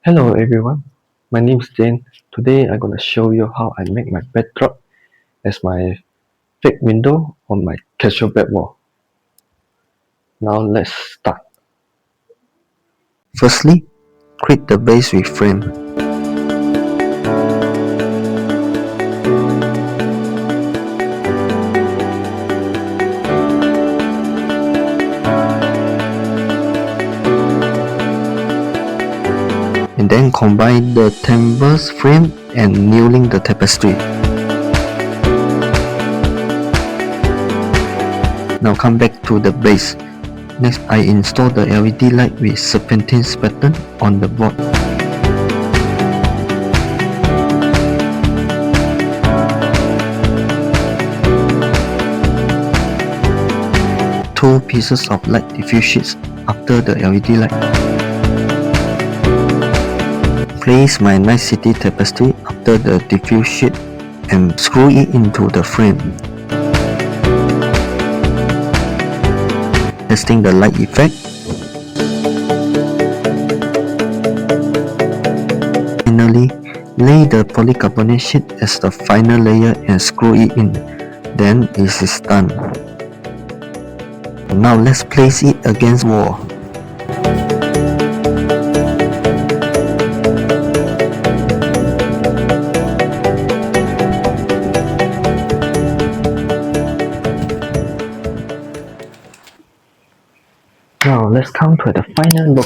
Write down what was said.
Hello everyone, my name is Zayne. Today I'm gonna show you how I make my backdrop as my fake window on my casual bed wall. Now let's start. Firstly, create the base with frame. And then combine the canvas frame and nailing the tapestry. Now come back to the base. Next, I install the LED light with serpentine pattern on the board. Two pieces of light diffuse sheets after the LED light. Place my nightcity tapestry after the diffuse sheet and screw it into the frame. Testing the light effect. Finally, lay the polycarbonate sheet as the final layer and screw it in. Then it is done. Now let's place it against wall. Now let's come to the final look.